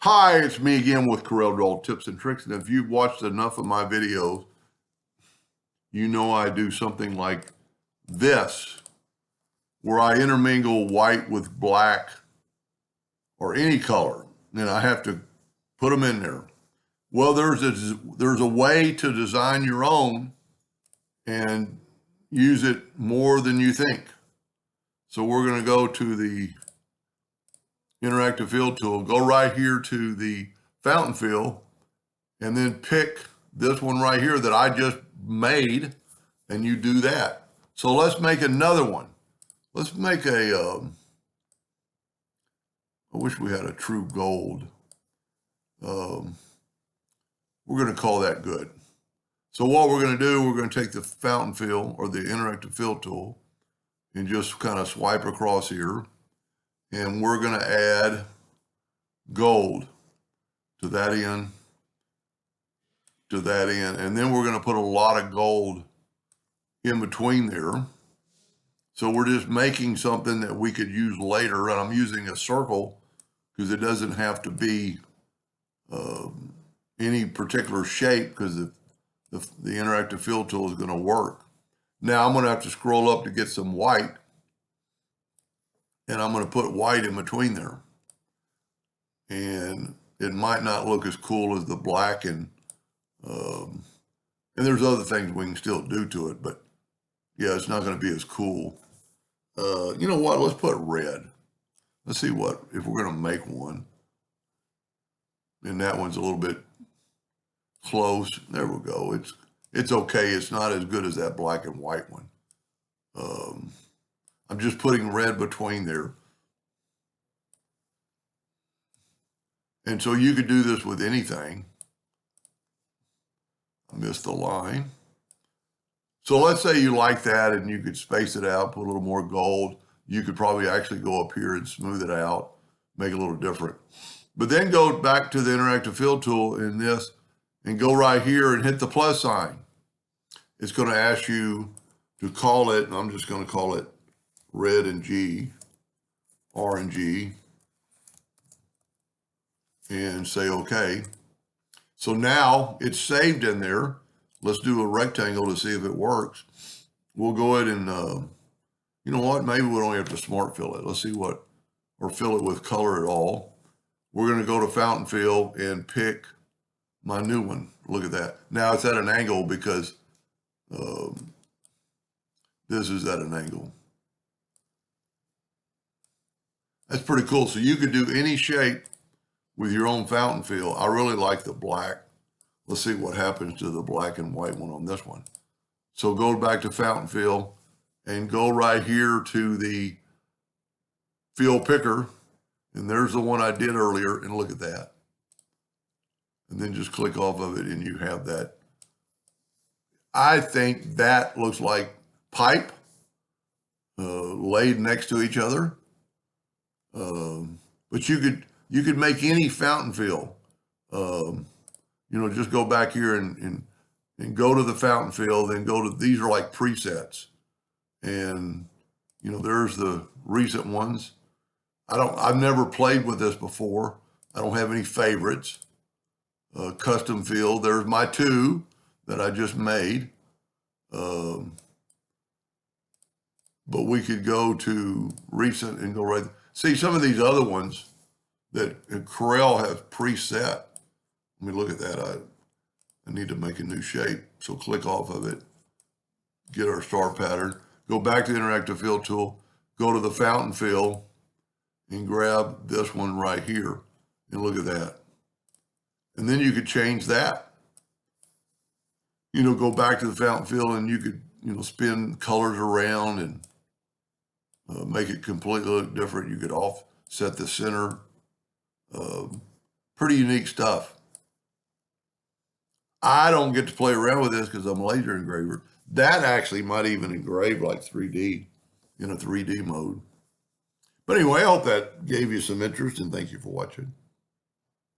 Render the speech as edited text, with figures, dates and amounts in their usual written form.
Hi, it's me again with Corel Draw Tips and Tricks. And if you've watched enough of my videos, you know I do something like this, where I intermingle white with black or any color, and I have to put them in there. Well, there's a way to design your own and use it more than you think. So we're going to go to the interactive fill tool, go right here to the fountain fill, and then pick this one right here that I just made, and you do that. So let's make another one. Let's make I wish we had a true gold. We're going to call that good. So what we're going to do, we're going to take the fountain fill or the interactive fill tool and just kind of swipe across here. And we're going to add gold to that end, to that end. And then we're going to put a lot of gold in between there. So we're just making something that we could use later. And I'm using a circle because it doesn't have to be any particular shape, because the interactive fill tool is going to work. Now I'm going to have to scroll up to get some white. And I'm going to put white in between there. And it might not look as cool as the black, and there's other things we can still do to it, but yeah, it's not going to be as cool. You know what? Let's put red. Let's see what, if we're going to make one. And that one's a little bit close. There we go. It's okay. It's not as good as that black and white one. I'm just putting red between there. And so you could do this with anything. I missed the line. So let's say you like that and you could space it out, put a little more gold. You could probably actually go up here and smooth it out, make it a little different. But then go back to the interactive fill tool in this and go right here and hit the plus sign. It's going to ask you to call it, and I'm just going to call it red and G, R and G, and say okay. So now it's saved in there. Let's do a rectangle to see if it works. We'll go ahead and, you know what, maybe we don't have to smart fill it. Let's see what, or fill it with color at all. We're going to go to fountain fill and pick my new one. Look at that. Now it's at an angle because this is at an angle. That's pretty cool. So you could do any shape with your own fountain fill. I really like the black. Let's see what happens to the black and white one on this one. So go back to fountain fill and go right here to the fill picker. And there's the one I did earlier, and look at that. And then just click off of it and you have that. I think that looks like pipe laid next to each other. But you could make any fountain fill. You know, just go back here and go to the fountain fill, then go to, these are like presets. And, you know, there's the recent ones. I've never played with this before. I don't have any favorites. Custom fill, there's my two that I just made. But we could go to recent and go right. See, some of these other ones that Corel has preset. Let me look at that. I need to make a new shape. So click off of it, get our star pattern, go back to the interactive fill tool, go to the fountain fill and grab this one right here and look at that. And then you could change that. You know, go back to the fountain fill and you could, you know, spin colors around and make it completely look different. You could offset the center. Pretty unique stuff. I don't get to play around with this because I'm a laser engraver. That actually might even engrave like 3D in a 3D mode. But anyway, I hope that gave you some interest, and thank you for watching.